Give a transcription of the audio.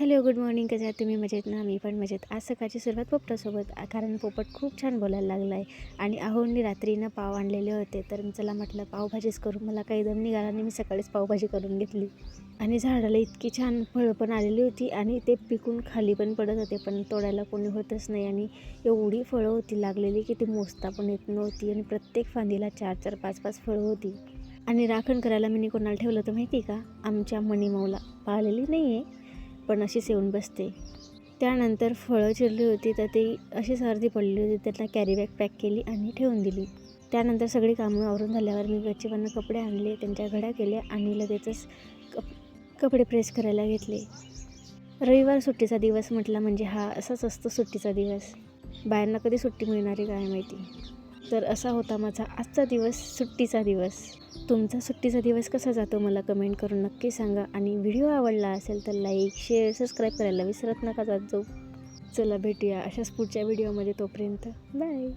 Hello, good morning. कसे आहात तुम्ही? मजेत ना? मी पण मजेत. आज सकाळची सुरुवात पोपटासोबत, कारण पोपट खूप छान बोलायला लागला आहे. आणि अहोंनी रात्रीनं पाव आणलेले होते, तर चला म्हटलं पावभाजीच करू. मला काही दम निघाला आणि मी सकाळीच पावभाजी करून घेतली. आणि झाडाला इतकी छान फळं पण आलेली होती आणि ते पिकून खाली पण पडत होते, पण तोडायला कोणी होतच नाही. आणि एवढी फळं होती लागलेली की ती मोजता पण येत नव्हती. आणि प्रत्येक फांदीला 4-4, 5-5 फळं होती. आणि राखण करायला मी कोणाला ठेवलं होतं माहिती का? आमच्या मणीमाऊला. पाळलेली नाही आहे, पण अशीच येऊन बसते. त्यानंतर फळं चिरली होती, तर ती अशीच अर्धी पडली होती. त्यातला कॅरी बॅग पॅक केली आणि ठेवून दिली. त्यानंतर सगळी कामं आवरून झाल्यावर मी गच्चीवरनं कपडे आणले, त्यांच्या घड्या केल्या आणि लगेचच कपडे प्रेस करायला घेतले. रविवार सुट्टीचा दिवस म्हटला म्हणजे हा असाच असतो सुट्टीचा दिवस. बायांना कधी सुट्टी मिळणार आहे काय माहिती. तर असा होता माझा आजचा दिवस, सुट्टीचा दिवस. तुमचा सुट्टीचा दिवस कसा जातो मला कमेंट करून नक्की सांगा. आणि व्हिडिओ आवडला असेल तर लाईक, शेअर, सबस्क्राईब करायला विसरत नका जात जाऊ. चला भेटूया अशाच पुढच्या व्हिडिओमध्ये. तोपर्यंत बाय.